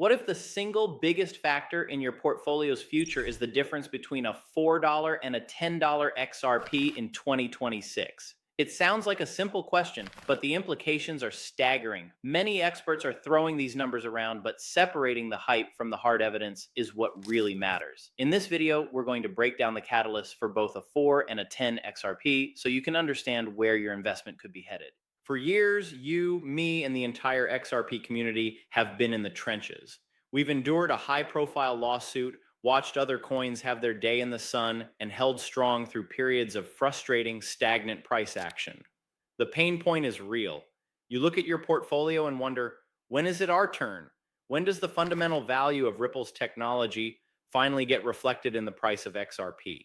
What if the single biggest factor in your portfolio's future is the difference between a $4 and a $10 XRP in 2026? It sounds like a simple question, but the implications are staggering. Many experts are throwing these numbers around, but separating the hype from the hard evidence is what really matters. In this video, we're going to break down the catalysts for both a 4 and a 10 XRP so you can understand where your investment could be headed. For years, you, me, and the entire XRP community have been in the trenches. We've endured a high profile lawsuit, watched other coins have their day in the sun, and held strong through periods of frustrating, stagnant price action. The pain point is real. You look at your portfolio and wonder, when is it our turn? When does the fundamental value of Ripple's technology finally get reflected in the price of XRP?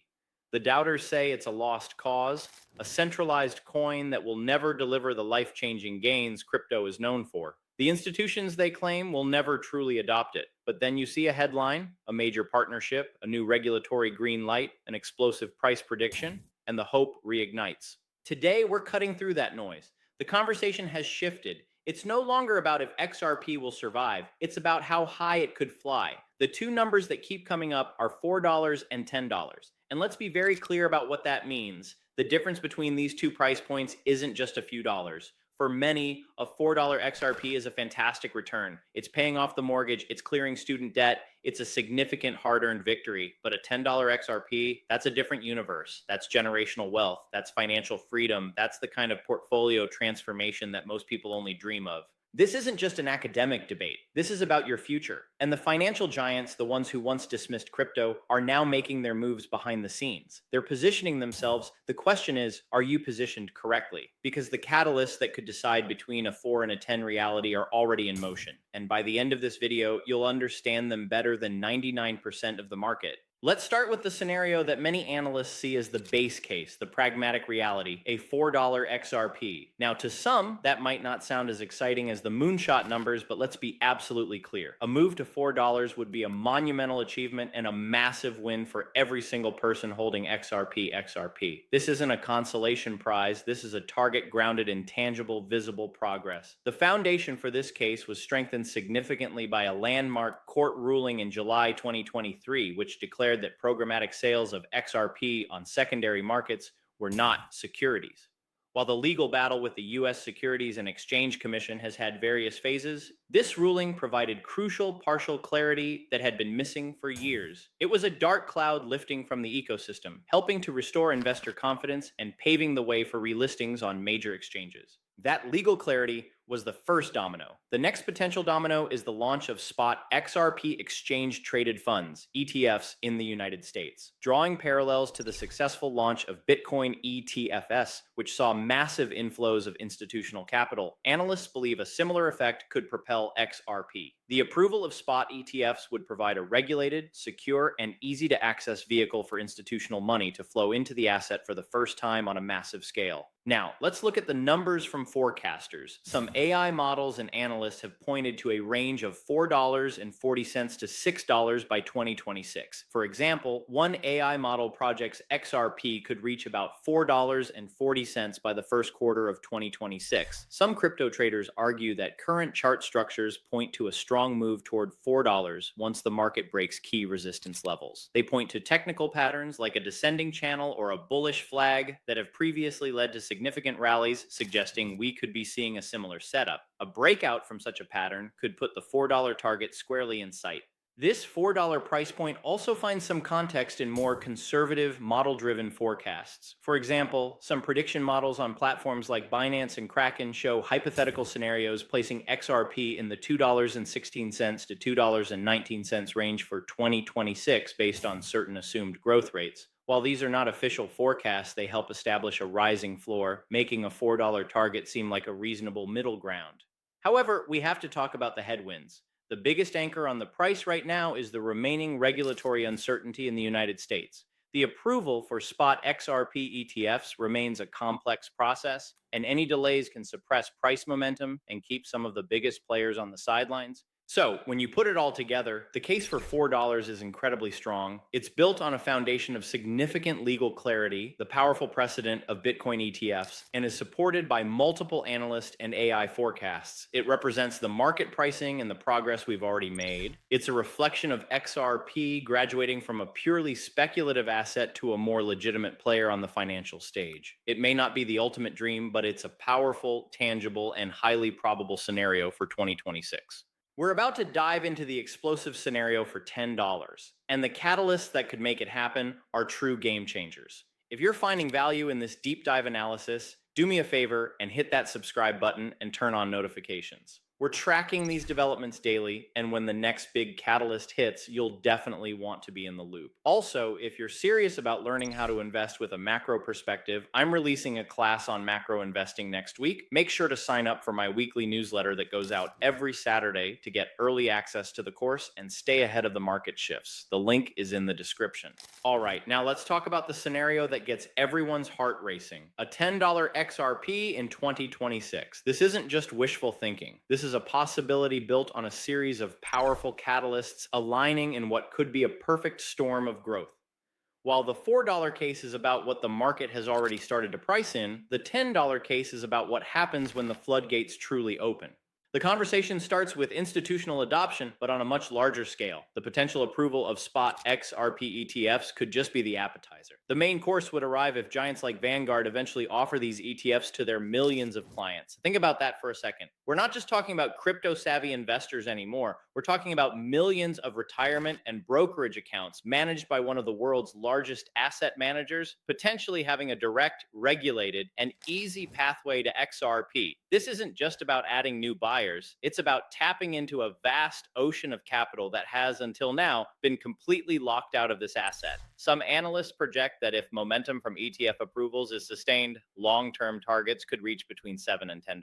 The doubters say it's a lost cause, a centralized coin that will never deliver the life changing gains crypto is known for. The institutions they claim will never truly adopt it. But then you see a headline, a major partnership, a new regulatory green light, an explosive price prediction, and the hope reignites. Today, we're cutting through that noise. The conversation has shifted. It's no longer about if XRP will survive, it's about how high it could fly. The two numbers that keep coming up are $4 and $10. And let's be very clear about what that means. The difference between these two price points isn't just a few dollars. For many, a $4 XRP is a fantastic return. It's paying off the mortgage, it's clearing student debt, it's a significant hard-earned victory. But a $10 XRP, that's a different universe. That's generational wealth, that's financial freedom, that's the kind of portfolio transformation that most people only dream of. This isn't just an academic debate. This is about your future. And the financial giants, the ones who once dismissed crypto, are now making their moves behind the scenes. They're positioning themselves. The question is, are you positioned correctly? Because the catalysts that could decide between a 4 and a 10 reality are already in motion. And by the end of this video, you'll understand them better than 99% of the market. Let's start with the scenario that many analysts see as the base case, the pragmatic reality, a $4 XRP. Now, to some, that might not sound as exciting as the moonshot numbers, but let's be absolutely clear. A move to $4 would be a monumental achievement and a massive win for every single person holding XRP. This isn't a consolation prize. This is a target grounded in tangible, visible progress. The foundation for this case was strengthened significantly by a landmark court ruling in July 2023, which declared that programmatic sales of XRP on secondary markets were not securities. While the legal battle with the U.S. Securities and Exchange Commission has had various phases, this ruling provided crucial partial clarity that had been missing for years. It was a dark cloud lifting from the ecosystem, helping to restore investor confidence and paving the way for relistings on major exchanges. That legal clarity was the first domino. The next potential domino is the launch of spot XRP exchange traded funds, ETFs, in the United States. Drawing parallels to the successful launch of Bitcoin ETFs, which saw massive inflows of institutional capital, analysts believe a similar effect could propel XRP. The approval of spot ETFs would provide a regulated, secure, and easy to access vehicle for institutional money to flow into the asset for the first time on a massive scale. Now, let's look at the numbers from forecasters. Some AI models and analysts have pointed to a range of $4.40 to $6 by 2026. For example, one AI model projects XRP could reach about $4.40 by the first quarter of 2026. Some crypto traders argue that current chart structures point to a strong move toward $4 once the market breaks key resistance levels. They point to technical patterns like a descending channel or a bullish flag that have previously led to significant rallies, suggesting we could be seeing a similar setup. A breakout from such a pattern could put the $4 target squarely in sight. This $4 price point also finds some context in more conservative, model-driven forecasts. For example, some prediction models on platforms like Binance and Kraken show hypothetical scenarios placing XRP in the $2.16 to $2.19 range for 2026 based on certain assumed growth rates. While these are not official forecasts, they help establish a rising floor, making a $4 target seem like a reasonable middle ground. However, we have to talk about the headwinds. The biggest anchor on the price right now is the remaining regulatory uncertainty in the United States. The approval for spot XRP ETFs remains a complex process, and any delays can suppress price momentum and keep some of the biggest players on the sidelines. So, when you put it all together, the case for $4 is incredibly strong. It's built on a foundation of significant legal clarity, the powerful precedent of Bitcoin ETFs, and is supported by multiple analyst and AI forecasts. It represents the market pricing and the progress we've already made. It's a reflection of XRP graduating from a purely speculative asset to a more legitimate player on the financial stage. It may not be the ultimate dream, but it's a powerful, tangible, and highly probable scenario for 2026. We're about to dive into the explosive scenario for $10, and the catalysts that could make it happen are true game changers. If you're finding value in this deep dive analysis, do me a favor and hit that subscribe button and turn on notifications. We're tracking these developments daily, and when the next big catalyst hits, you'll definitely want to be in the loop. Also, if you're serious about learning how to invest with a macro perspective, I'm releasing a class on macro investing next week. Make sure to sign up for my weekly newsletter that goes out every Saturday to get early access to the course and stay ahead of the market shifts. The link is in the description. All right, now let's talk about the scenario that gets everyone's heart racing. A $10 XRP in 2026. This isn't just wishful thinking. This is a possibility built on a series of powerful catalysts aligning in what could be a perfect storm of growth. While the $4 case is about what the market has already started to price in, the $10 case is about what happens when the floodgates truly open. The conversation starts with institutional adoption, but on a much larger scale. The potential approval of spot XRP ETFs could just be the appetizer. The main course would arrive if giants like Vanguard eventually offer these ETFs to their millions of clients. Think about that for a second. We're not just talking about crypto-savvy investors anymore. We're talking about millions of retirement and brokerage accounts managed by one of the world's largest asset managers, potentially having a direct, regulated, and easy pathway to XRP. This isn't just about adding new buyers. It's about tapping into a vast ocean of capital that has, until now, been completely locked out of this asset. Some analysts project that if momentum from ETF approvals is sustained, long-term targets could reach between $7 and $10.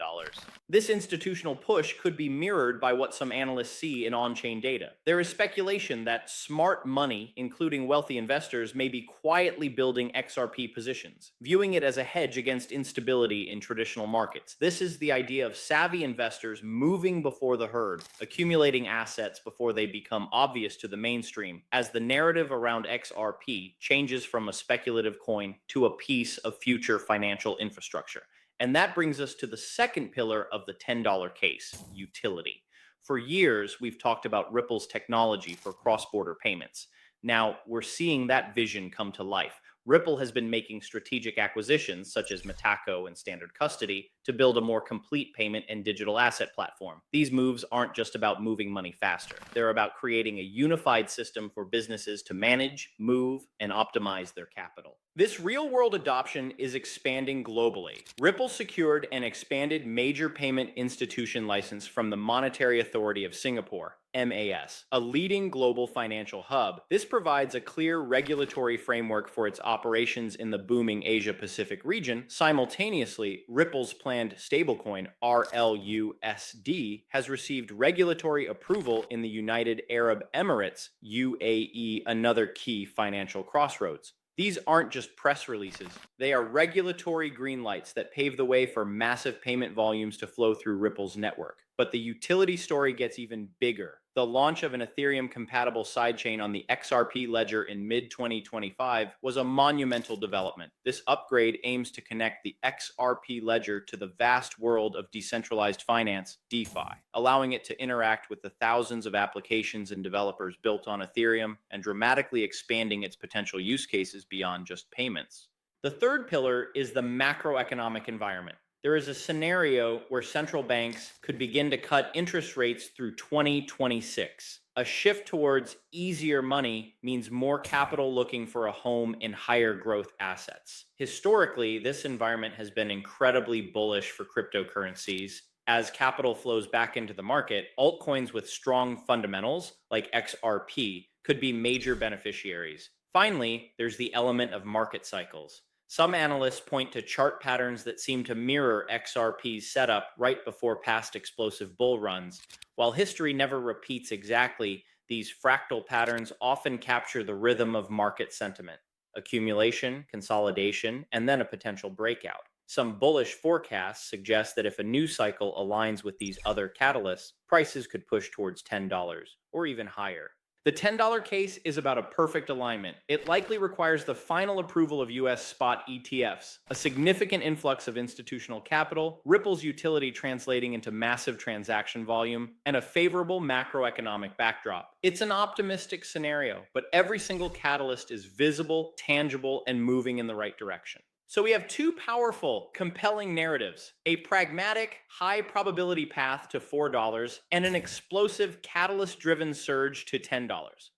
This institutional push could be mirrored by what some analysts see in on-chain data. There is speculation that smart money, including wealthy investors, may be quietly building XRP positions, viewing it as a hedge against instability in traditional markets. This is the idea of savvy investors moving before the herd, accumulating assets before they become obvious to the mainstream, as the narrative around XRP changes from a speculative coin to a piece of future financial infrastructure. And that brings us to the second pillar of the $10 case, utility. For years, we've talked about Ripple's technology for cross-border payments. Now, we're seeing that vision come to life. Ripple has been making strategic acquisitions, such as Metaco and Standard Custody, to build a more complete payment and digital asset platform. These moves aren't just about moving money faster. They're about creating a unified system for businesses to manage, move, and optimize their capital. This real-world adoption is expanding globally. Ripple secured an expanded major payment institution license from the Monetary Authority of Singapore, MAS, a leading global financial hub. This provides a clear regulatory framework for its operations in the booming Asia-Pacific region. Simultaneously, Ripple's planned stablecoin, RLUSD, has received regulatory approval in the United Arab Emirates, UAE, another key financial crossroads. These aren't just press releases. They are regulatory green lights that pave the way for massive payment volumes to flow through Ripple's network. But the utility story gets even bigger. The launch of an Ethereum-compatible sidechain on the XRP ledger in mid-2025 was a monumental development. This upgrade aims to connect the XRP ledger to the vast world of decentralized finance, DeFi, allowing it to interact with the thousands of applications and developers built on Ethereum and dramatically expanding its potential use cases beyond just payments. The third pillar is the macroeconomic environment. There is a scenario where central banks could begin to cut interest rates through 2026. A shift towards easier money means more capital looking for a home in higher growth assets. Historically, this environment has been incredibly bullish for cryptocurrencies. As capital flows back into the market, altcoins with strong fundamentals, like XRP, could be major beneficiaries. Finally, there's the element of market cycles. Some analysts point to chart patterns that seem to mirror XRP's setup right before past explosive bull runs. While history never repeats exactly, these fractal patterns often capture the rhythm of market sentiment: accumulation, consolidation, and then a potential breakout. Some bullish forecasts suggest that if a news cycle aligns with these other catalysts, prices could push towards $10 or even higher. The $10 case is about a perfect alignment. It likely requires the final approval of US spot ETFs, a significant influx of institutional capital, Ripple's utility translating into massive transaction volume, and a favorable macroeconomic backdrop. It's an optimistic scenario, but every single catalyst is visible, tangible, and moving in the right direction. So we have two powerful, compelling narratives: a pragmatic, high probability path to $4 and an explosive, catalyst driven surge to $10.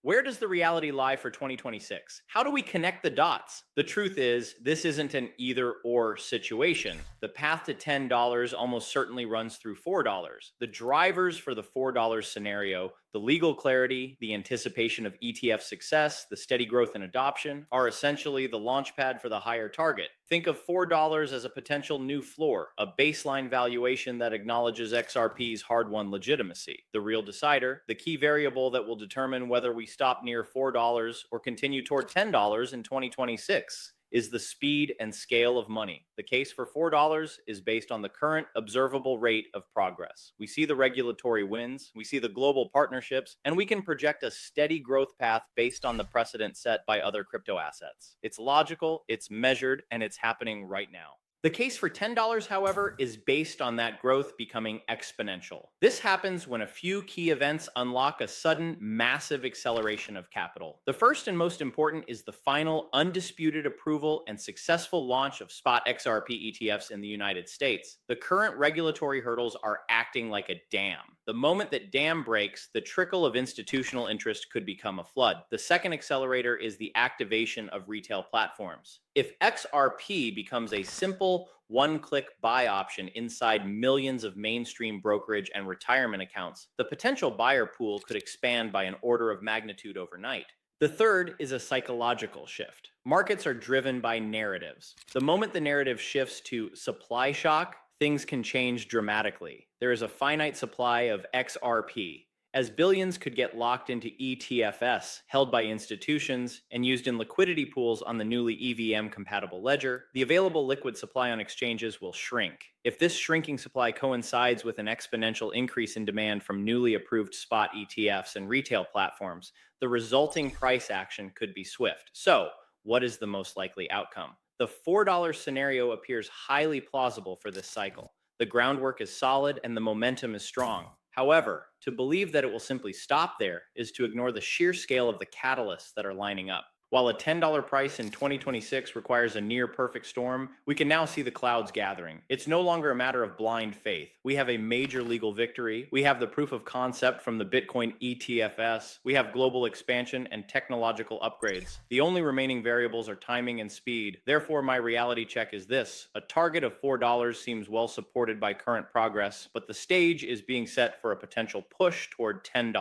Where does the reality lie for 2026? How do we connect the dots? The truth is, this isn't an either or situation. The path to $10 almost certainly runs through $4. The drivers for the $4 scenario, the legal clarity, the anticipation of ETF success, the steady growth and adoption, are essentially the launchpad for the higher target. Think of $4 as a potential new floor, a baseline valuation that acknowledges XRP's hard-won legitimacy. The real decider, the key variable that will determine whether we stop near $4 or continue toward $10 in 2026, is the speed and scale of money. The case for $4 is based on the current observable rate of progress. We see the regulatory wins, we see the global partnerships, and we can project a steady growth path based on the precedent set by other crypto assets. It's logical, it's measured, and it's happening right now. The case for $10, however, is based on that growth becoming exponential. This happens when a few key events unlock a sudden, massive acceleration of capital. The first and most important is the final, undisputed approval and successful launch of spot XRP ETFs in the United States. The current regulatory hurdles are acting like a dam. The moment that dam breaks, the trickle of institutional interest could become a flood. The second accelerator is the activation of retail platforms. If XRP becomes a simple one-click buy option inside millions of mainstream brokerage and retirement accounts, the potential buyer pool could expand by an order of magnitude overnight. The third is a psychological shift. Markets are driven by narratives. The moment the narrative shifts to supply shock, things can change dramatically. There is a finite supply of XRP, as billions could get locked into ETFs held by institutions and used in liquidity pools on the newly EVM-compatible ledger. The available liquid supply on exchanges will shrink. If this shrinking supply coincides with an exponential increase in demand from newly approved spot ETFs and retail platforms, the resulting price action could be swift. So, what is the most likely outcome? The $4 scenario appears highly plausible for this cycle. The groundwork is solid and the momentum is strong. However, to believe that it will simply stop there is to ignore the sheer scale of the catalysts that are lining up. While a $10 price in 2026 requires a near perfect storm, we can now see the clouds gathering. It's no longer a matter of blind faith. We have a major legal victory. We have the proof of concept from the Bitcoin ETFs. We have global expansion and technological upgrades. The only remaining variables are timing and speed. Therefore, my reality check is this: a target of $4 seems well supported by current progress, but the stage is being set for a potential push toward $10.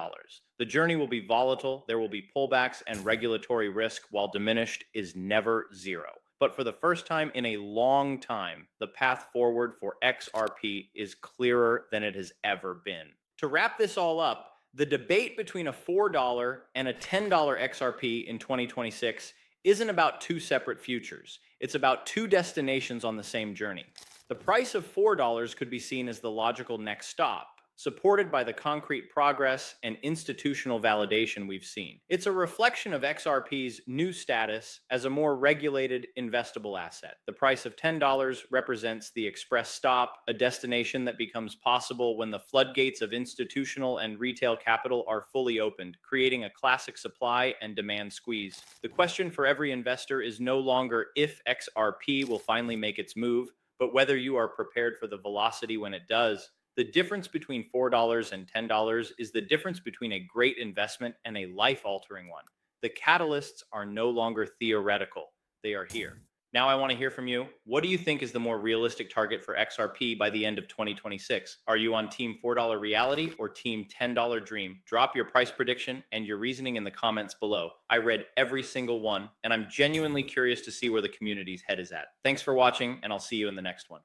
The journey will be volatile, there will be pullbacks and regulatory risk, while diminished is never zero. But for the first time in a long time, the path forward for XRP is clearer than it has ever been. To wrap this all up, the debate between a $4 and a $10 XRP in 2026 isn't about two separate futures. It's about two destinations on the same journey. The price of $4 could be seen as the logical next stop, supported by the concrete progress and institutional validation we've seen. It's a reflection of XRP's new status as a more regulated, investable asset. The price of $10 represents the express stop, a destination that becomes possible when the floodgates of institutional and retail capital are fully opened, creating a classic supply and demand squeeze. The question for every investor is no longer if XRP will finally make its move, but whether you are prepared for the velocity when it does. The difference between $4 and $10 is the difference between a great investment and a life-altering one. The catalysts are no longer theoretical. They are here. Now I want to hear from you. What do you think is the more realistic target for XRP by the end of 2026? Are you on Team $4 reality or Team $10 dream? Drop your price prediction and your reasoning in the comments below. I read every single one, and I'm genuinely curious to see where the community's head is at. Thanks for watching, and I'll see you in the next one.